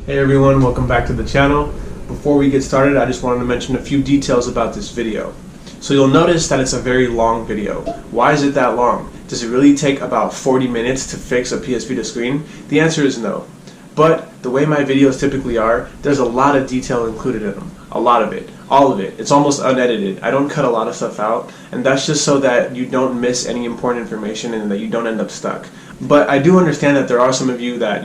Hey everyone, welcome back to the channel. Before we get started, I just wanted to mention a few details about this video. So you'll notice that it's a very long video. Why is it that long? Does it really take about 40 minutes to fix a PS Vita screen? The answer is no. But the way my videos typically are, there's a lot of detail included in them. A lot of it. All of it. It's almost unedited. I don't cut a lot of stuff out, and that's just so that you don't miss any important information and that you don't end up stuck. But I do understand that there are some of you that,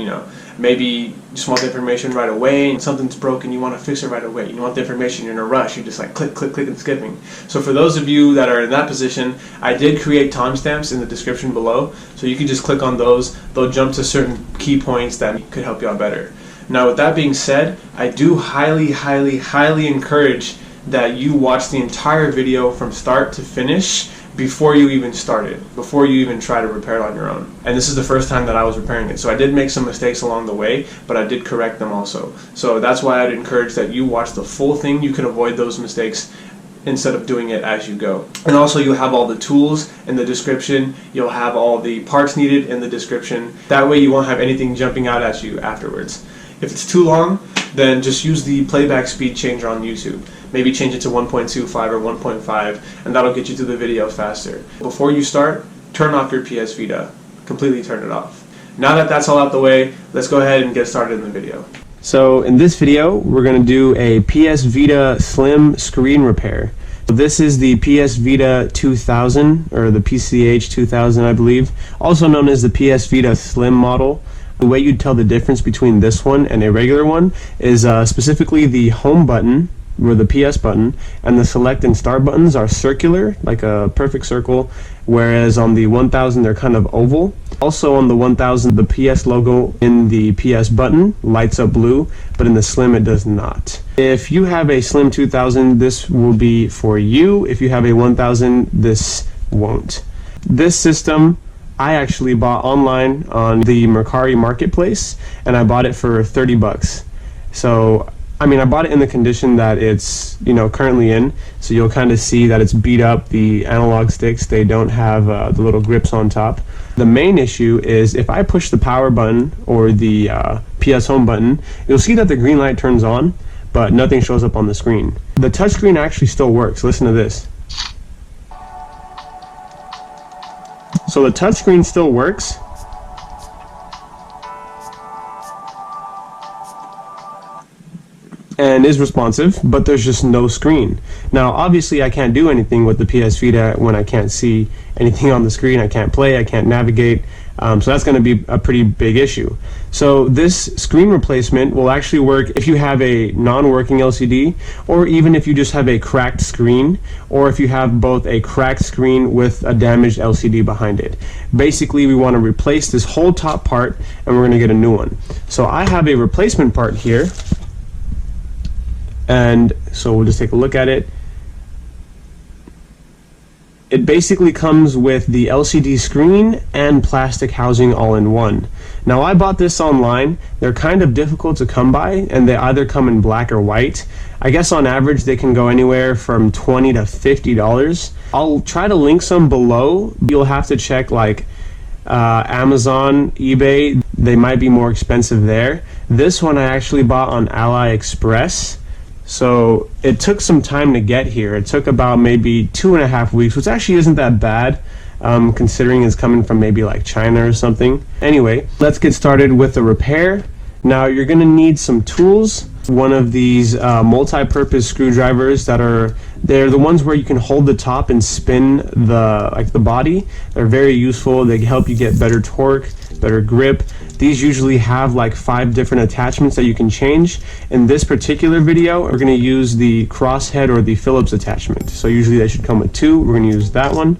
maybe just want the information right away, and something's broken, you want to fix it right away. You want the information, you're in a rush, you just like click, click, click, and skipping. So for those of you that are in that position, I did create timestamps in the description below, so you can just click on those. They'll jump to certain key points that could help you out better. Now with that being said, I do highly, highly, highly encourage that you watch the entire video from start to finish before you even start it, before you even try to repair it on your own. And this is the first time that I was repairing it, so I did make some mistakes along the way, but I did correct them also. So that's why I'd encourage that you watch the full thing. You can avoid those mistakes instead of doing it as you go. And also you'll have all the tools in the description, you'll have all the parts needed in the description. That way you won't have anything jumping out at you afterwards. If it's too long, then just use the playback speed changer on YouTube. Maybe change it to 1.25 or 1.5, and that'll get you through the video faster. Before you start, turn off your PS Vita. Completely turn it off. Now that that's all out the way, let's go ahead and get started in the video. So in this video, we're going to do a PS Vita Slim screen repair. This is the PS Vita 2000, or the PCH 2000 I believe, also known as the PS Vita Slim model. The way you'd tell the difference between this one and a regular one is specifically the home button, or the PS button, and the select and start buttons are circular, like a perfect circle, whereas on the 1000 they're kind of oval. Also on the 1000, the PS logo in the PS button lights up blue, but in the Slim it does not. If you have a Slim 2000, this will be for you. If you have a 1000, this won't. This system I actually bought online on the Mercari marketplace, and I bought it for 30 bucks. So I bought it in the condition that it's currently in, so you'll kind of see that it's beat up. The analog sticks, they don't have the little grips on top. The main issue is if I push the power button or the PS home button, you'll see that the green light turns on, but nothing shows up on the screen. The touchscreen actually still works. Listen to this. So the touchscreen still works, and is responsive, but there's just no screen. Now obviously I can't do anything with the PS Vita when I can't see anything on the screen. I can't play, I can't navigate, so that's going to be a pretty big issue. So this screen replacement will actually work if you have a non-working LCD, or even if you just have a cracked screen, or if you have both a cracked screen with a damaged LCD behind it. Basically we want to replace this whole top part, and we're going to get a new one. So I have a replacement part here, and so we'll just take a look at it. It basically comes with the LCD screen and plastic housing all in one. Now I bought this online. They're kind of difficult to come by, and they either come in black or white. I guess on average they can go anywhere from $20 to $50. I'll try to link some below. You'll have to check like Amazon, eBay. They might be more expensive there. This one I actually bought on AliExpress. So it took some time to get here. It took about maybe 2.5 weeks, which actually isn't that bad, considering it's coming from maybe like China or something. Anyway, let's get started with the repair. Now you're going to need some tools. One of these multi-purpose screwdrivers they're the ones where you can hold the top and spin the body. They're very useful. They help you get better torque, better grip. These usually have like 5 different attachments that you can change. In this particular video, we're going to use the crosshead or the Phillips attachment. So usually they should come with 2. We're going to use that one.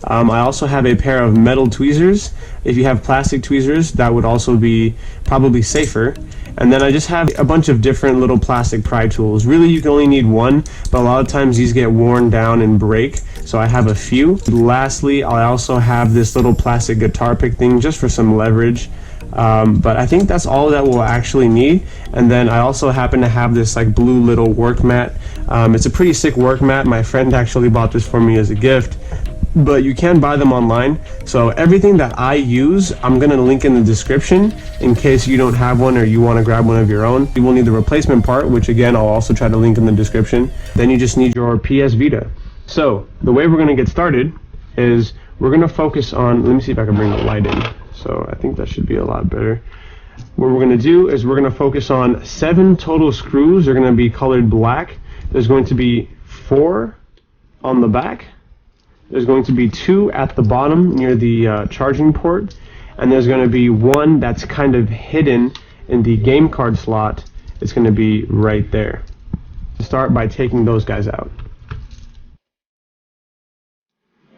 I also have a pair of metal tweezers. If you have plastic tweezers, that would also be probably safer. And then I just have a bunch of different little plastic pry tools. Really you can only need one, but a lot of times these get worn down and break, so I have a few. Lastly, I also have this little plastic guitar pick thing just for some leverage. But I think that's all that we'll actually need. And then I also happen to have this like blue little work mat. It's a pretty sick work mat. My friend actually bought this for me as a gift. but you can buy them online. So everything that I use, I'm gonna link in the description in case you don't have one or you wanna grab one of your own. You will need the replacement part, which again, I'll also try to link in the description. Then you just need your PSVITA. So the way we're gonna get started is we're gonna focus on, let me see if I can bring the light in. So I think that should be a lot better. What we're gonna do is we're gonna focus on 7 total screws. They're gonna be colored black. There's going to be 4 on the back. There's going to be 2 at the bottom near the charging port, and there's going to be 1 that's kind of hidden in the game card slot. It's going to be right there. Start by taking those guys out.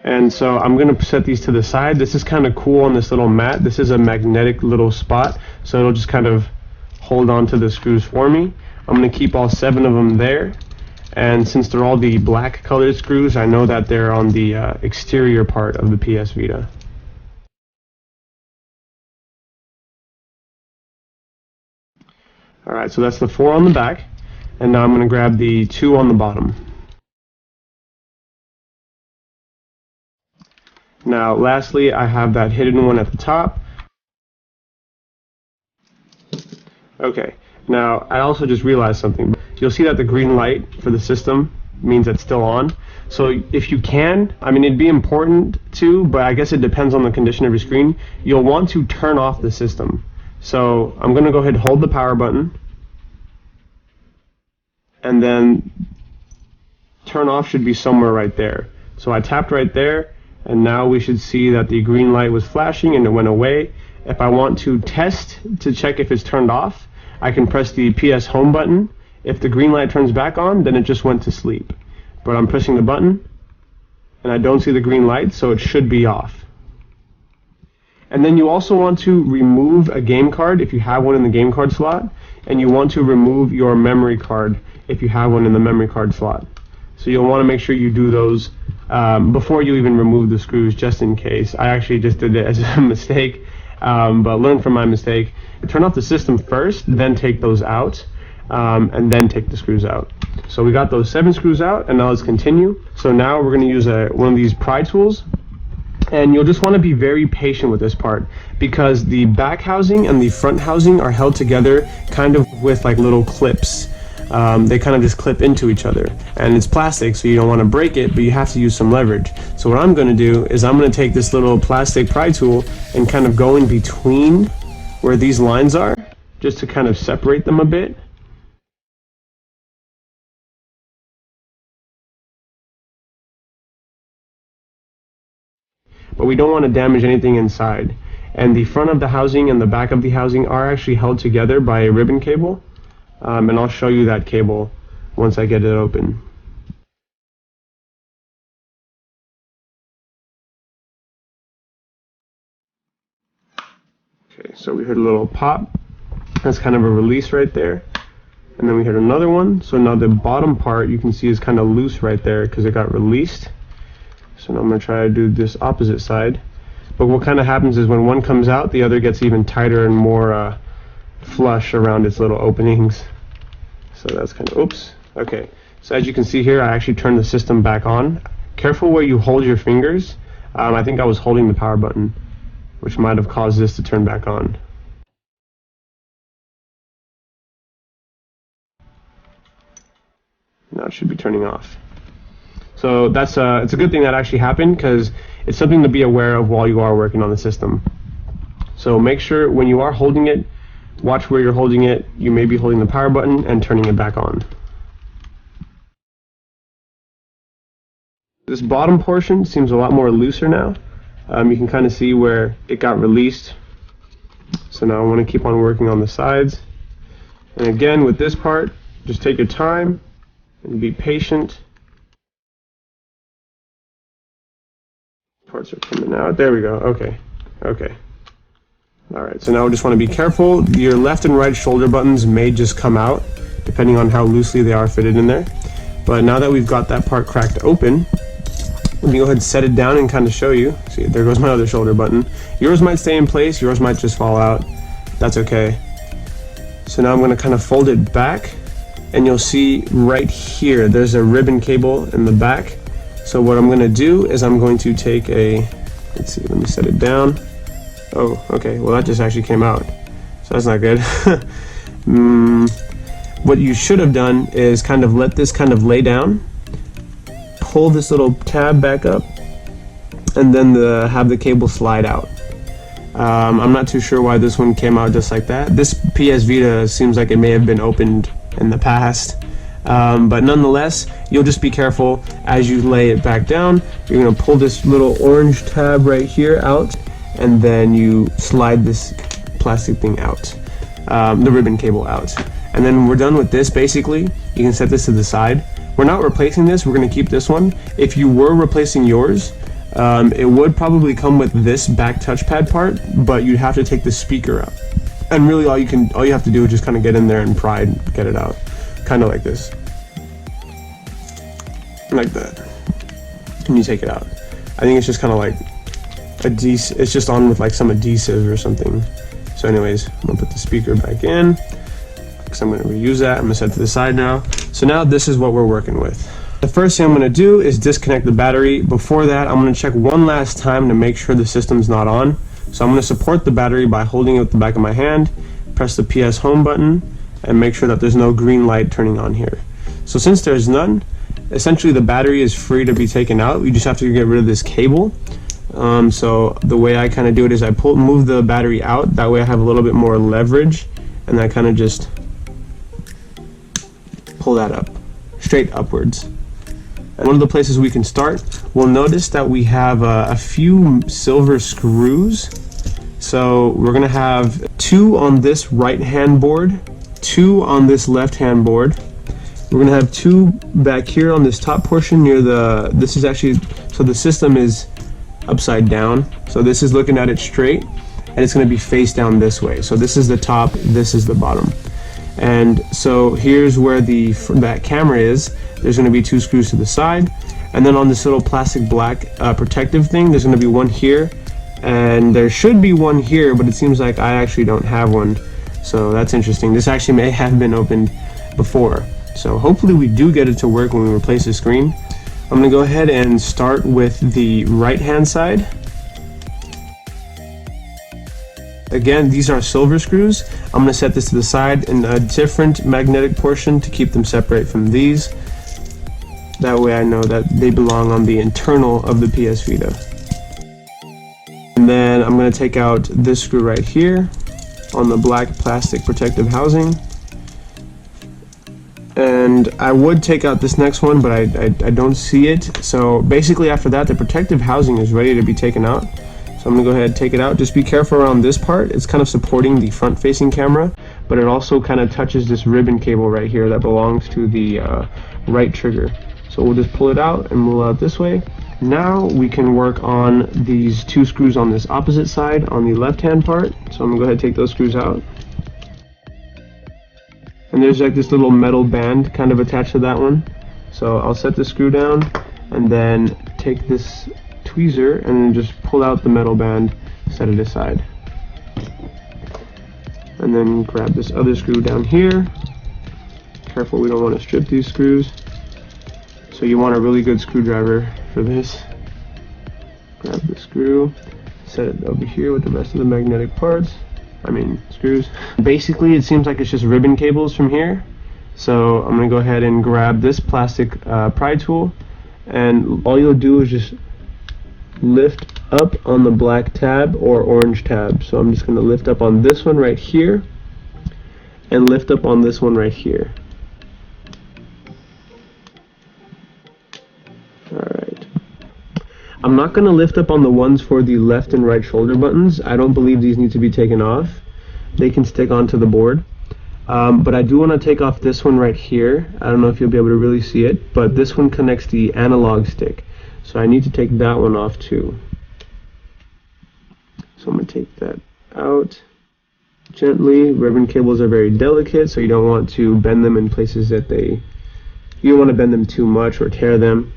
And so I'm going to set these to the side. This is kind of cool on this little mat. This is a magnetic little spot, so it'll just kind of hold on to the screws for me. I'm going to keep all 7 of them there. And since they're all the black colored screws, I know that they're on the exterior part of the PSVITA. Alright, so that's the 4 on the back, and now I'm going to grab the 2 on the bottom. Now lastly, I have that hidden one at the top. Okay, now I also just realized something. You'll see that the green light for the system means it's still on. So if you can, I mean, it'd be important to, but I guess it depends on the condition of your screen. You'll want to turn off the system. So I'm going to go ahead and hold the power button, and then turn off should be somewhere right there. So I tapped right there, and now we should see that the green light was flashing and it went away. If I want to test to check if it's turned off, I can press the PS home button. If the green light turns back on, then it just went to sleep. But I'm pressing the button, and I don't see the green light, so it should be off. And then you also want to remove a game card if you have one in the game card slot, and you want to remove your memory card if you have one in the memory card slot. So you'll want to make sure you do those before you even remove the screws, just in case. I actually just did it as a mistake, but learn from my mistake. Turn off the system first, then take those out. And then take the screws out. So we got those 7 screws out, and now let's continue. So now we're going to use one of these pry tools, and you'll just want to be very patient with this part because the back housing and the front housing are held together kind of with like little clips. They kind of just clip into each other, and it's plastic, so you don't want to break it, but you have to use some leverage. So what I'm going to do is I'm going to take this little plastic pry tool and kind of go in between where these lines are, just to kind of separate them a bit. But we don't want to damage anything inside. And the front of the housing and the back of the housing are actually held together by a ribbon cable. And I'll show you that cable once I get it open. Okay, so we heard a little pop. That's kind of a release right there. And then we heard another one. So now the bottom part you can see is kind of loose right there because it got released. So now I'm going to try to do this opposite side. But what kind of happens is when one comes out, the other gets even tighter and more flush around its little openings. So that's kind of, oops. Okay, so as you can see here, I actually turned the system back on. Careful where you hold your fingers. I think I was holding the power button, which might have caused this to turn back on. Now it should be turning off. So that's it's a good thing that actually happened because it's something to be aware of while you are working on the system. So make sure when you are holding it, watch where you're holding it. You may be holding the power button and turning it back on. This bottom portion seems a lot more looser now. You can kind of see where it got released. So now I want to keep on working on the sides. And again, with this part, just take your time and be patient. Parts are coming out. There we go. Okay. Okay. Alright, so now we just want to be careful. Your left and right shoulder buttons may just come out, depending on how loosely they are fitted in there. But now that we've got that part cracked open, let me go ahead and set it down and kind of show you. See, there goes my other shoulder button. Yours might stay in place, yours might just fall out. That's okay. So now I'm going to kind of fold it back, and you'll see right here, there's a ribbon cable in the back. So what I'm going to do is I'm going to take a, let's see, let me set it down. Oh, okay, well that just actually came out, so that's not good. What you should have done is kind of let this kind of lay down, pull this little tab back up, and then have the cable slide out. I'm not too sure why this one came out just like that. This PS Vita seems like it may have been opened in the past, but nonetheless, you'll just be careful as you lay it back down. You're going to pull this little orange tab right here out, and then you slide this plastic thing out, the ribbon cable out. And then we're done with this. Basically, you can set this to the side. We're not replacing this, we're going to keep this one. If you were replacing yours, it would probably come with this back touchpad part, but you'd have to take the speaker out. And really all you have to do is just kind of get in there and pry and get it out. Kind of like this. Like that. And you take it out. I think it's just kind of like it's just on with like some adhesive or something. So anyways, I'm gonna put the speaker back in because I'm gonna reuse that. I'm gonna set it to the side now. So now this is what we're working with. The first thing I'm gonna do is disconnect the battery. Before that, I'm gonna check one last time to make sure the system's not on. So I'm gonna support the battery by holding it with the back of my hand, press the PS home button, and make sure that there's no green light turning on here. So since there's none, essentially the battery is free to be taken out. You just have to get rid of this cable. So the way I kind of do it is I move the battery out. That way I have a little bit more leverage, and I kind of just pull that up, straight upwards. And one of the places we can start, we'll notice that we have a few silver screws. So we're gonna have 2 on this right hand board, 2 on this left hand board. We're gonna have 2 back here on this top portion near this is actually, so the system is upside down. So this is looking at it straight, and it's gonna be face down this way. So this is the top, this is the bottom. And so here's where that camera is. There's gonna be 2 screws to the side. And then on this little plastic black protective thing, there's gonna be one here. And there should be one here, but it seems like I actually don't have one. So that's interesting. This actually may have been opened before. So hopefully we do get it to work when we replace the screen. I'm gonna go ahead and start with the right hand side. Again, these are silver screws. I'm gonna set this to the side in a different magnetic portion to keep them separate from these. That way I know that they belong on the internal of the PS Vita. And then I'm gonna take out this screw right here on the black plastic protective housing. And I would take out this next one, but I don't see it. So basically after that, the protective housing is ready to be taken out. So I'm gonna go ahead and take it out. Just be careful around this part. It's kind of supporting the front facing camera, but it also kind of touches this ribbon cable right here that belongs to the right trigger. So we'll just pull it out and move out this way. Now we can work on these 2 screws on this opposite side on the left hand part. So I'm gonna go ahead and take those screws out. And there's like this little metal band kind of attached to that one. So I'll set the screw down and then take this tweezer and then just pull out the metal band, set it aside. And then grab this other screw down here. Careful, we don't want to strip these screws. So you want a really good screwdriver for this. Grab the screw, set it over here with the rest of the magnetic parts. Screws. Basically, it seems like it's just ribbon cables from here. So I'm gonna go ahead and grab this plastic pry tool, and all you'll do is just lift up on the black tab or orange tab. So I'm just gonna lift up on this one right here, and lift up on this one right here. Alright. I'm not going to lift up on the ones for the left and right shoulder buttons. I don't believe these need to be taken off. They can stick onto the board. But I do want to take off this one right here. I don't know if you'll be able to really see it, but this one connects the analog stick. So I need to take that one off too. So I'm going to take that out gently. Ribbon cables are very delicate, so you don't want to bend them in places that you don't want to bend them too much or tear them.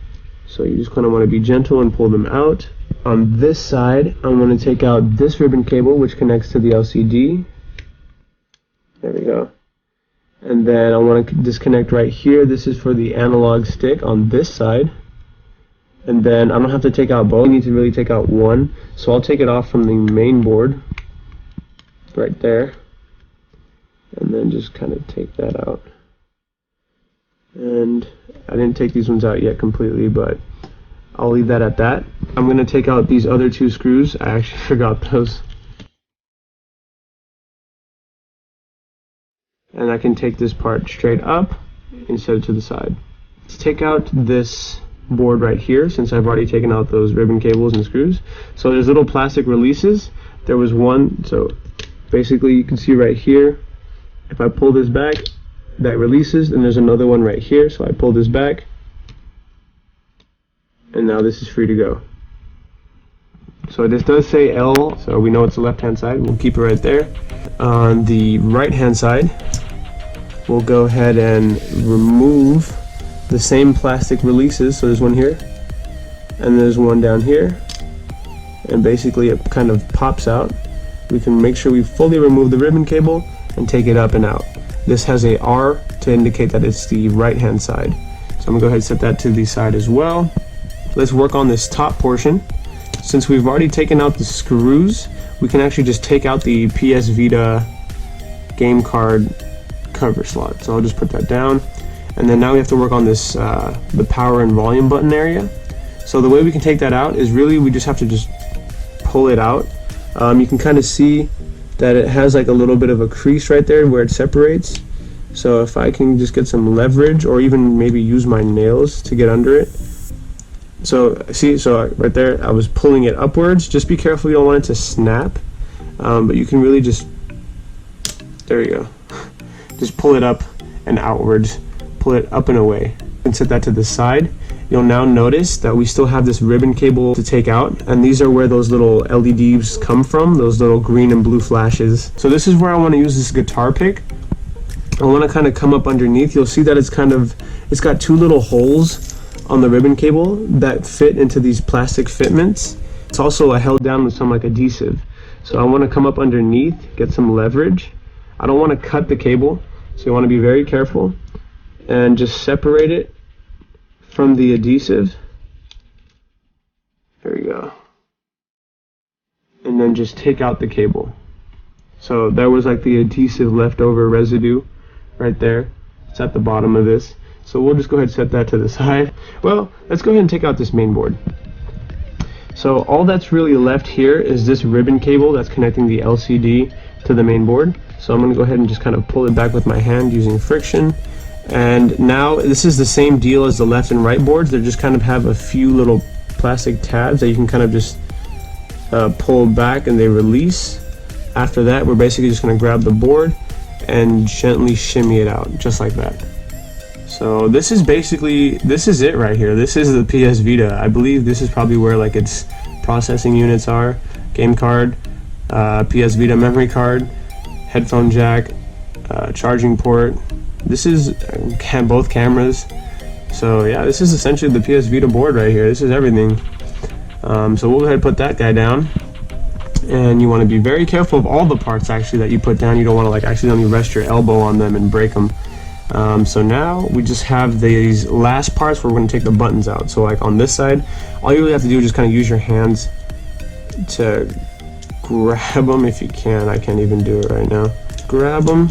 So you just kind of want to be gentle and pull them out. On this side, I'm going to take out this ribbon cable, which connects to the LCD. There we go. And then I want to disconnect right here. This is for the analog stick on this side. And then I don't have to take out both, I need to really take out one. So I'll take it off from the main board right there, and then just kind of take that out. And I didn't take these ones out yet completely, but I'll leave that at that. I'm going to take out these other two screws. I actually forgot those. And I can take this part straight up instead of to the side. Let's take out this board right here, since I've already taken out those ribbon cables and screws. So there's little plastic releases. There was one, so basically you can see right here, if I pull this back, that releases, and there's another one right here, so I pull this back, and now this is free to go. So this does say L, so we know it's the left hand side. We'll keep it right there. On the right hand side, we'll go ahead and remove the same plastic releases. So there's one here, and there's one down here, and basically it kind of pops out. We can make sure we fully remove the ribbon cable and take it up and out. This has a R to indicate that it's the right hand side. So I'm gonna go ahead and set that to the side as well. Let's work on this top portion. Since we've already taken out the screws, we can actually just take out the PSVITA game card cover slot. So I'll just put that down. And then now we have to work on this, the power and volume button area. So the way we can take that out is really we just have to just pull it out. You can kind of see that it has like a little bit of a crease right there where it separates. So if I can just get some leverage, or even maybe use my nails to get under it. So see, so right there I was pulling it upwards. Just be careful, you don't want it to snap, but you can really just, there you go, just pull it up and outwards, pull it up and away, and set that to the side. You'll now notice that we still have this ribbon cable to take out, and these are where those little LEDs come from, those little green and blue flashes. So this is where I want to use this guitar pick. I want to kind of come up underneath. You'll see that it's got two little holes on the ribbon cable that fit into these plastic fitments. It's also held down with some like adhesive. So I want to come up underneath, get some leverage. I don't want to cut the cable, so you want to be very careful and just separate it from the adhesive. There we go. And then just take out the cable. So there was like the adhesive leftover residue right there. It's at the bottom of this. So we'll just go ahead and set that to the side. Well, let's go ahead and take out this main board. So all that's really left here is this ribbon cable that's connecting the LCD to the main board. So I'm going to go ahead and just kind of pull it back with my hand using friction. And now this is the same deal as the left and right boards. They just kind of have a few little plastic tabs that you can kind of just pull back and they release. After that, we're basically just going to grab the board and gently shimmy it out, just like that. So this is it right here. This is the PSVITA. I believe this is probably where like its processing units are. Game card, PSVITA memory card, headphone jack, charging port. This is both cameras. So yeah, this is essentially the PSVITA board right here. This is everything. So we'll go ahead and put that guy down. And you want to be very careful of all the parts actually that you put down. You don't want to like accidentally rest your elbow on them and break them. So now we just have these last parts where we're going to take the buttons out. So like on this side, all you really have to do is just kind of use your hands to grab them if you can. I can't even do it right now. Grab them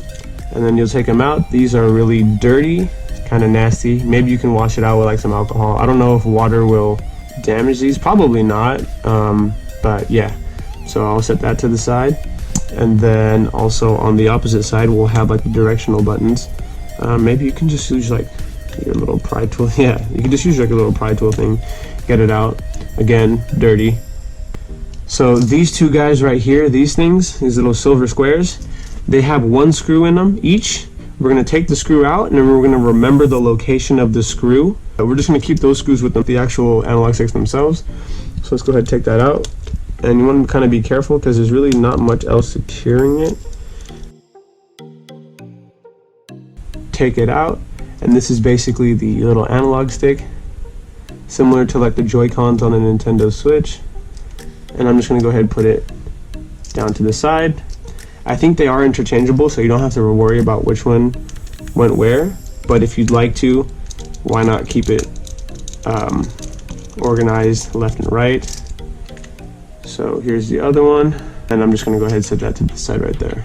and then you'll take them out. These are really dirty, kind of nasty. Maybe you can wash it out with like some alcohol. I don't know if water will damage these, probably not, but yeah. So I'll set that to the side, and then also on the opposite side we'll have like the directional buttons. Maybe you can just use like your little pry tool. Yeah, you can just use like a little pry tool thing, get it out. Again, dirty. So these two guys right here, these things, these little silver squares, they have one screw in them each. We're going to take the screw out and then we're going to remember the location of the screw. We're just going to keep those screws with the actual analog sticks themselves. So let's go ahead and take that out. And you want to kind of be careful because there's really not much else securing it. Take it out, and this is basically the little analog stick, similar to like the Joy-Cons on a Nintendo Switch. And I'm just going to go ahead and put it down to the side. I think they are interchangeable, so you don't have to worry about which one went where. But if you'd like to, why not keep it organized left and right. So here's the other one, and I'm just going to go ahead and set that to the side right there.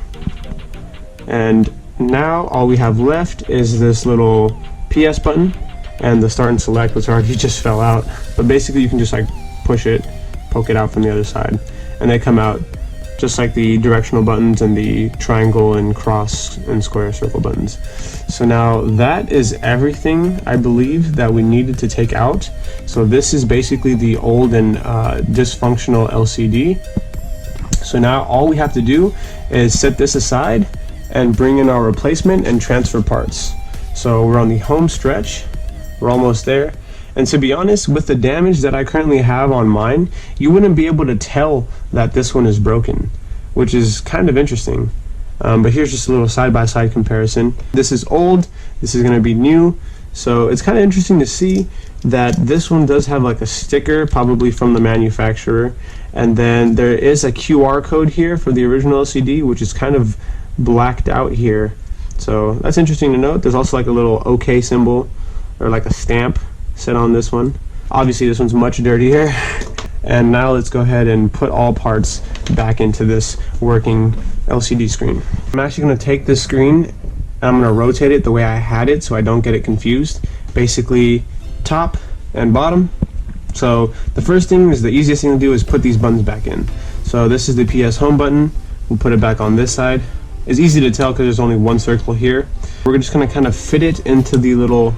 And now all we have left is this little PS button and the start and select, which already just fell out. But basically you can just like push it, poke it out from the other side, and they come out just like the directional buttons and the triangle and cross and square circle buttons. So now that is everything I believe that we needed to take out. So this is basically the old and dysfunctional LCD. So now all we have to do is set this aside and bring in our replacement and transfer parts. So we're on the home stretch, we're almost there. And to be honest, with the damage that I currently have on mine, you wouldn't be able to tell that this one is broken, which is kind of interesting. But here's just a little side-by-side comparison. This is old, this is going to be new. So it's kind of interesting to see that this one does have like a sticker, probably from the manufacturer. And then there is a QR code here for the original LCD, which is kind of blacked out here. So that's interesting to note. There's also like a little OK symbol, or like a stamp set on this one. Obviously this one's much dirtier. And now let's go ahead and put all parts back into this working LCD screen. I'm actually going to take this screen and I'm going to rotate it the way I had it so I don't get it confused. Basically top and bottom. So the first thing is, the easiest thing to do is put these buttons back in. So this is the PS home button. We'll put it back on this side. It's easy to tell because there's only one circle here. We're just going to kind of fit it into the little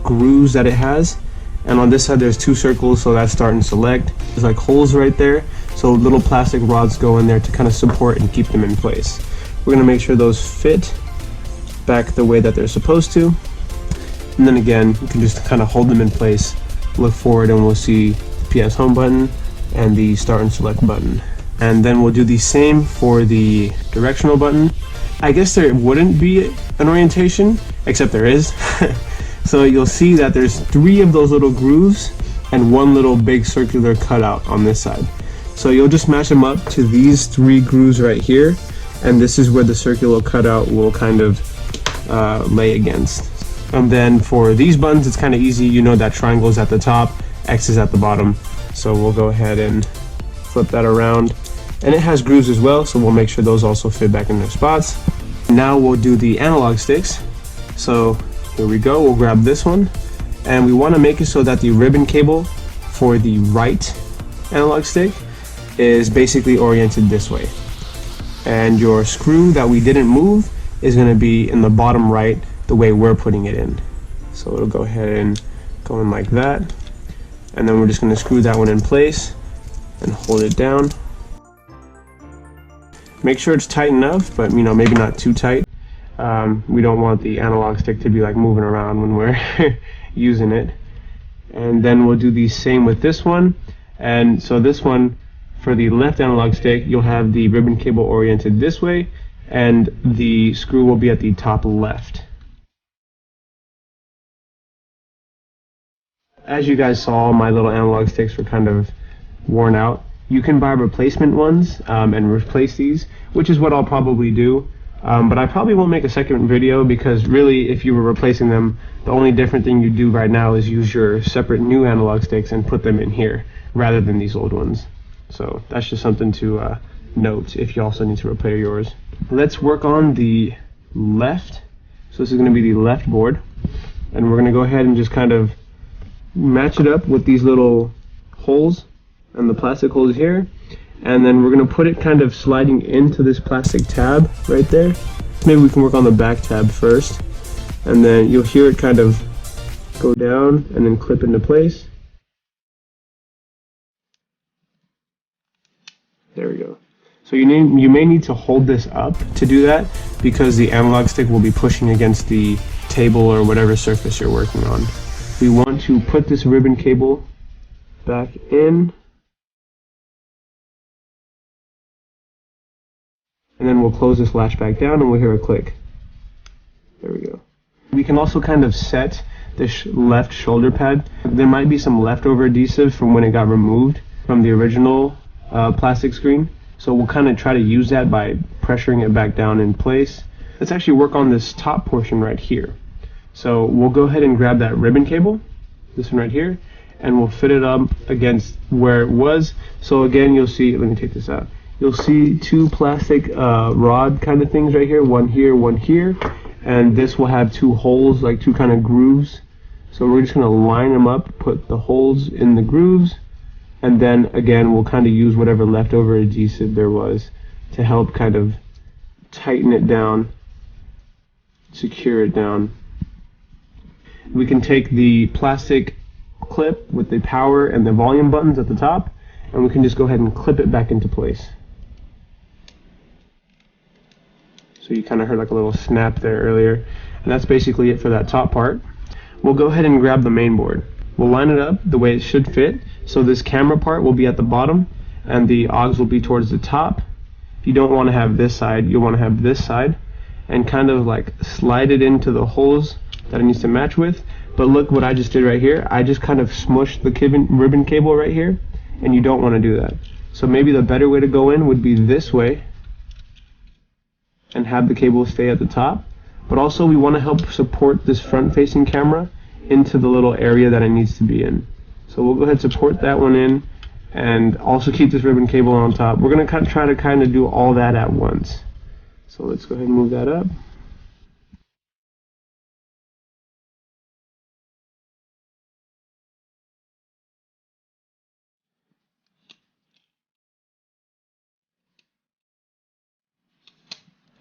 grooves that it has. And on this side there's two circles, so that's start and select. There's like holes right there, so little plastic rods go in there to kind of support and keep them in place. We're going to make sure those fit back the way that they're supposed to. And then again, you can just kind of hold them in place, look forward, and we'll see the PS home button and the start and select button. And then we'll do the same for the directional button. I guess there wouldn't be an orientation, except there is. So you'll see that there's 3 of those little grooves and 1 little big circular cutout on this side. So you'll just match them up to these 3 grooves right here, and this is where the circular cutout will kind of lay against. And then for these buttons, it's kind of easy. You know that triangle is at the top, X is at the bottom. So we'll go ahead and flip that around. And it has grooves as well, so we'll make sure those also fit back in their spots. Now we'll do the analog sticks. So here we go, we'll grab this one, and we want to make it so that the ribbon cable for the right analog stick is basically oriented this way. And your screw that we didn't move is going to be in the bottom right, the way we're putting it in. So it'll go ahead and go in like that. And then we're just going to screw that one in place and hold it down. Make sure it's tight enough, but maybe not too tight. We don't want the analog stick to be like moving around when we're using it. And then we'll do the same with this one. And so this one, for the left analog stick, you'll have the ribbon cable oriented this way, and the screw will be at the top left. As you guys saw, my little analog sticks were kind of worn out. You can buy replacement ones and replace these, which is what I'll probably do. But I probably won't make a second video, because really, if you were replacing them, the only different thing you do right now is use your separate new analog sticks and put them in here rather than these old ones. So that's just something to note if you also need to repair yours. Let's work on the left. So this is going to be the left board, and we're going to go ahead and just kind of match it up with these little holes and the plastic holes here. And then we're going to put it kind of sliding into this plastic tab right there. Maybe we can work on the back tab first. And then you'll hear it kind of go down and then clip into place. There we go. So you may need to hold this up to do that, because the analog stick will be pushing against the table or whatever surface you're working on. We want to put this ribbon cable back in. And then we'll close this latch back down and we'll hear a click. There we go. We can also kind of set this left shoulder pad. There might be some leftover adhesive from when it got removed from the original plastic screen. So we'll kind of try to use that by pressuring it back down in place. Let's actually work on this top portion right here. So we'll go ahead and grab that ribbon cable, this one right here, and we'll fit it up against where it was. So again, you'll see, let me take this out. You'll see two plastic rod kind of things right here, one here, and this will have two holes, like two kind of grooves. So we're just going to line them up, put the holes in the grooves, and then again we'll kind of use whatever leftover adhesive there was to help kind of tighten it down, secure it down. We can take the plastic clip with the power and the volume buttons at the top, and we can just go ahead and clip it back into place. So you kind of heard like a little snap there earlier, and that's basically it for that top part. We'll go ahead and grab the main board. We'll line it up the way it should fit. So this camera part will be at the bottom and the aux will be towards the top. If you don't want to have this side, you'll want to have this side, and kind of like slide it into the holes that it needs to match with. But look what I just did right here. I just kind of smushed the ribbon cable right here, and you don't want to do that. So maybe the better way to go in would be this way and have the cable stay at the top. But also we want to help support this front facing camera into the little area that it needs to be in. So we'll go ahead and support that one in and also keep this ribbon cable on top. We're going to try to kind of do all that at once. So let's go ahead and move that up.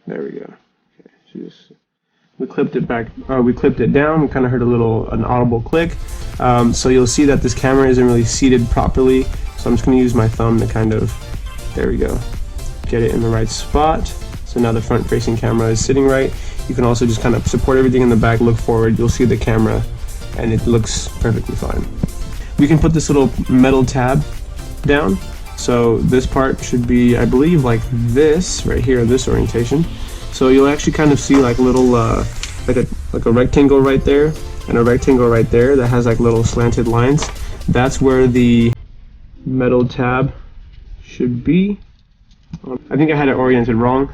There we go. Okay, so we clipped it back, we clipped it down. We kind of heard an audible click. So you'll see that this camera isn't really seated properly. So I'm just going to use my thumb to kind of, there we go, get it in the right spot. So now the front facing camera is sitting right. You can also just kind of support everything in the back, look forward, you'll see the camera, and it looks perfectly fine. We can put this little metal tab down. So this part should be, I believe, like this right here, this orientation. So you'll actually kind of see like little, like a rectangle right there and a rectangle right there that has like little slanted lines. That's where the metal tab should be. I think I had it oriented wrong.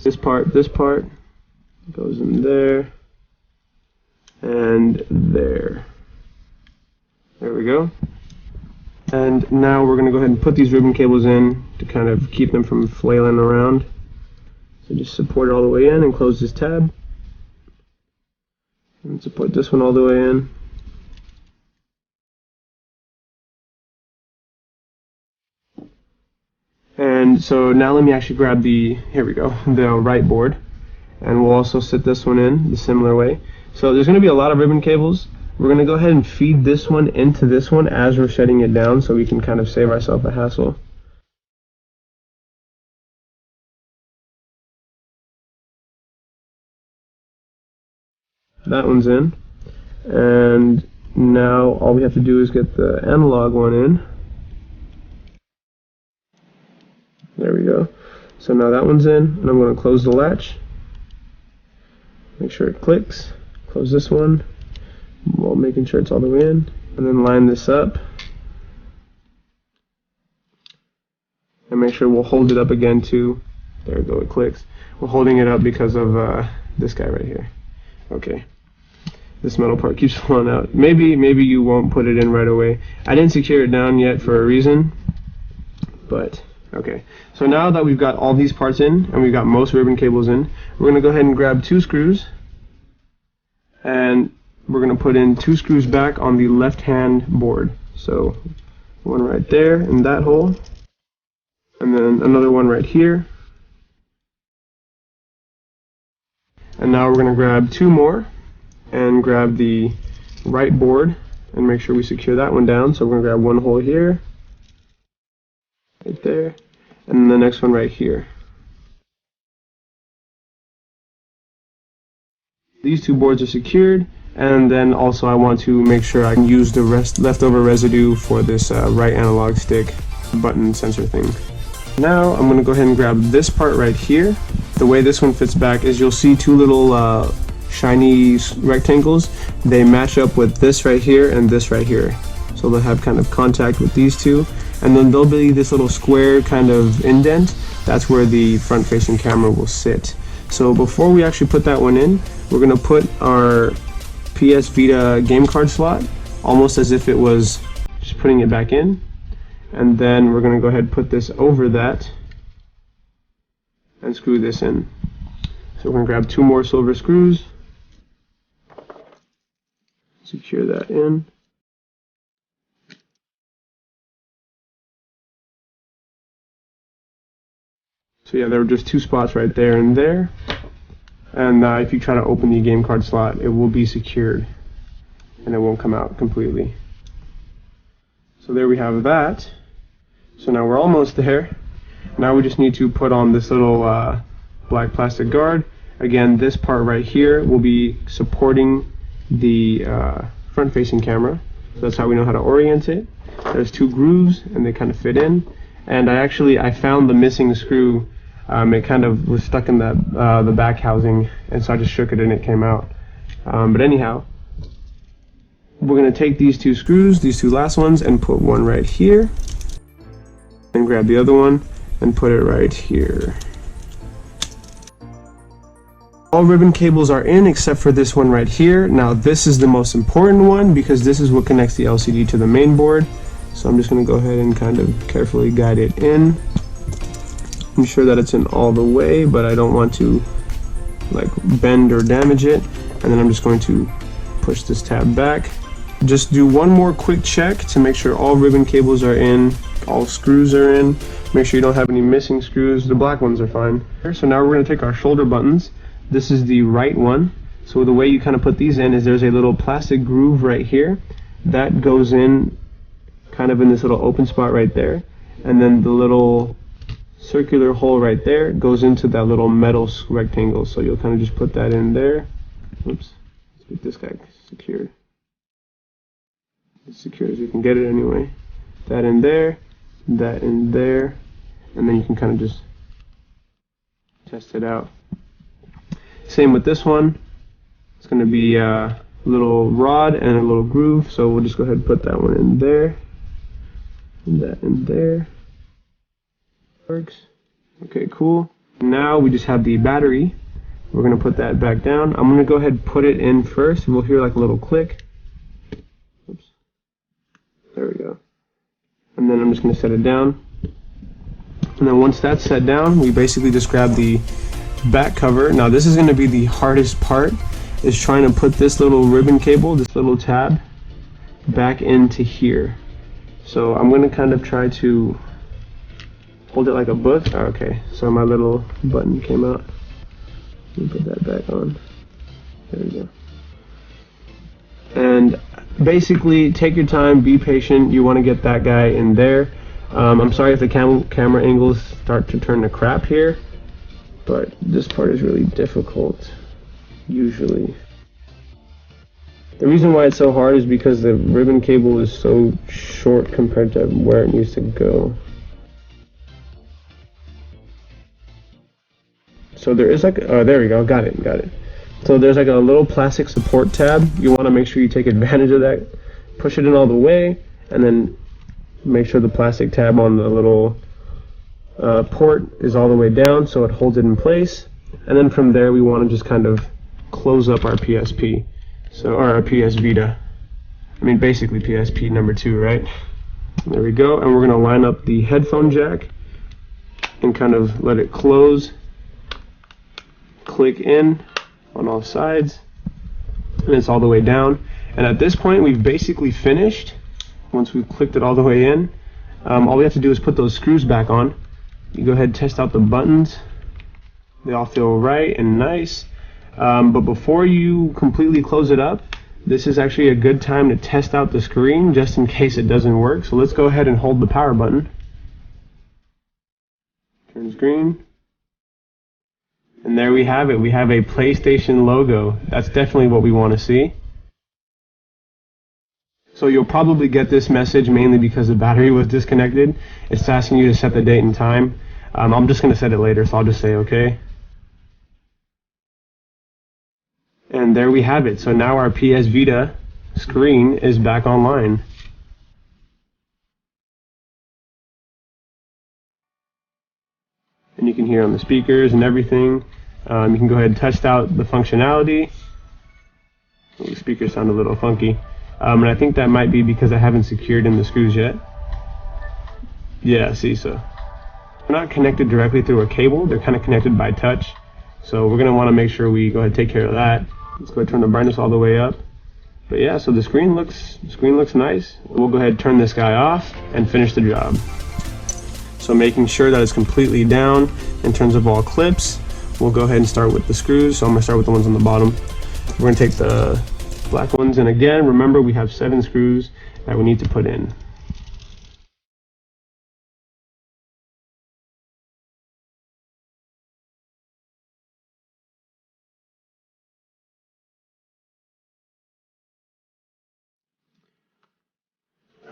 This part goes in there and there. There we go. And now we're going to go ahead and put these ribbon cables in to kind of keep them from flailing around. So just support it all the way in and close this tab. And support this one all the way in. And so now let me actually grab here we go, the right board. And we'll also sit this one in the similar way. So there's going to be a lot of ribbon cables. We're going to go ahead and feed this one into this one as we're shutting it down so we can kind of save ourselves a hassle. That one's in. And now all we have to do is get the analog one in. There we go. So now that one's in, and I'm going to close the latch. Make sure it clicks. Close this one, while making sure it's all the way in, and then line this up and make sure we'll hold it up again too. There we go, it clicks. We're holding it up because of this guy right here. Okay, this metal part keeps falling out. Maybe you won't put it in right away. I didn't secure it down yet for a reason, but okay. So now that we've got all these parts in and we've got most ribbon cables in, we're going to go ahead and grab 2 screws, and we're going to put in 2 screws back on the left hand board. So one right there in that hole, and then another one right here. And now we're going to grab 2 more and grab the right board and make sure we secure that one down. So we're going to grab one hole here, right there, and then the next one right here. These 2 boards are secured, and then also I want to make sure I can use the leftover residue for this right analog stick button sensor thing. Now I'm going to go ahead and grab this part right here. The way this one fits back is you'll see 2 little shiny rectangles. They match up with this right here and this right here. So they'll have kind of contact with these 2. And then there'll be this little square kind of indent. That's where the front facing camera will sit. So before we actually put that one in, we're going to put our PS Vita game card slot almost as if it was just putting it back in. And then we're going to go ahead and put this over that and screw this in. So we're going to grab 2 more silver screws, secure that in. So yeah, there were just 2 spots right there and there. And if you try to open the game card slot, it will be secured and it won't come out completely. So there we have that. So now we're almost there. Now we just need to put on this little black plastic guard. Again, this part right here will be supporting the front-facing camera. So that's how we know how to orient it. There's 2 grooves and they kind of fit in. And I found the missing screw. It kind of was stuck in that the back housing, and so I just shook it and it came out. But anyhow, we're going to take these 2 screws, these 2 last ones, and put one right here, and grab the other one and put it right here. All ribbon cables are in except for this one right here. Now this is the most important one because this is what connects the LCD to the main board. So I'm just going to go ahead and kind of carefully guide it in. Ensure that it's in all the way, but I don't want to like bend or damage it. And then I'm just going to push this tab back. Just do one more quick check to make sure all ribbon cables are in, all screws are in. Make sure you don't have any missing screws. The black ones are fine. So now we're going to take our shoulder buttons. This is the right one. So the way you kind of put these in is there's a little plastic groove right here that goes in kind of in this little open spot right there, and then the little circular hole right there goes into that little metal rectangle. So you'll kind of just put that in there. Oops, let's get this guy secured. As secure as you can get it anyway. That in there, that in there, and then you can kind of just test it out. Same with this one. It's going to be a little rod and a little groove, so we'll just go ahead and put that one in there, and that in there. Works. Okay, cool. Now we just have the battery. We're going to put that back down. I'm going to go ahead and put it in first. We'll hear like a little click. Oops. There we go. And then I'm just going to set it down. And then once that's set down, we basically just grab the back cover. Now this is going to be the hardest part, is trying to put this little ribbon cable, this little tab, back into here. So I'm going to kind of try to hold it like a book. Okay, so my little button came out. Let me put that back on. There we go. And basically, take your time, be patient. You want to get that guy in there. I'm sorry if the camera angles start to turn to crap here, but this part is really difficult, usually. The reason why it's so hard is because the ribbon cable is so short compared to where it needs to go. So there is like, oh, there we go, got it. So there's like a little plastic support tab. You want to make sure you take advantage of that. Push it in all the way, and then make sure the plastic tab on the little port is all the way down so it holds it in place. And then from there we want to just kind of close up our PSP. So, or our PS Vita. I mean basically PSP number 2, right? There we go, and we're going to line up the headphone jack and kind of let it close. Click in on all sides, and it's all the way down. And at this point we've basically finished. Once we've clicked it all the way in, all we have to do is put those screws back on. You go ahead and test out the buttons. They all feel right and nice. But before you completely close it up, this is actually a good time to test out the screen just in case it doesn't work. So let's go ahead and hold the power button. Turns green. And there we have it. We have a PlayStation logo. That's definitely what we want to see. So you'll probably get this message mainly because the battery was disconnected. It's asking you to set the date and time. I'm just going to set it later, so I'll just say okay. And there we have it. So now our PS Vita screen is back online. And you can hear on the speakers and everything. You can go ahead and test out the functionality. The speakers sound a little funky. And I think that might be because I haven't secured in the screws yet. Yeah, see, so they're not connected directly through a cable, they're kind of connected by touch. So we're going to want to make sure we go ahead and take care of that. Let's go ahead and turn the brightness all the way up. But yeah, so the screen looks nice. We'll go ahead and turn this guy off and finish the job. So making sure that it's completely down in terms of all clips, we'll go ahead and start with the screws. So I'm going to start with the ones on the bottom. We're going to take the black ones, and again, remember we have 7 screws that we need to put in.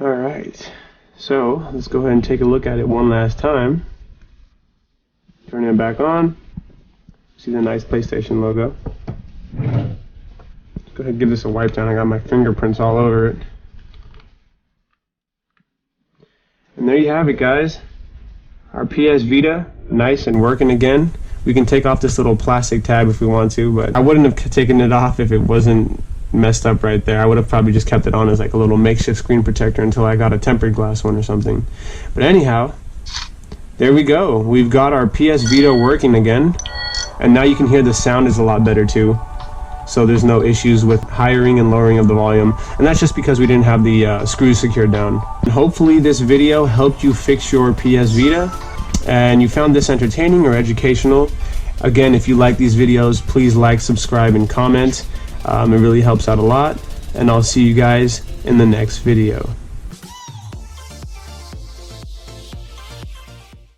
Alright, so let's go ahead and take a look at it one last time. Turn it back on. See the nice PlayStation logo. Go ahead and give this a wipe down. I got my fingerprints all over it. And there you have it, guys. Our PS Vita, nice and working again. We can take off this little plastic tab if we want to, but I wouldn't have taken it off if it wasn't messed up right there. I would have probably just kept it on as like a little makeshift screen protector until I got a tempered glass one or something. But anyhow, there we go. We've got our PS Vita working again, and now you can hear the sound is a lot better too. So there's no issues with highering and lowering of the volume, and that's just because we didn't have the screws secured down. And hopefully this video helped you fix your PS Vita and you found this entertaining or educational. Again, if you like these videos, please like, subscribe, and comment. It really helps out a lot, and I'll see you guys in the next video.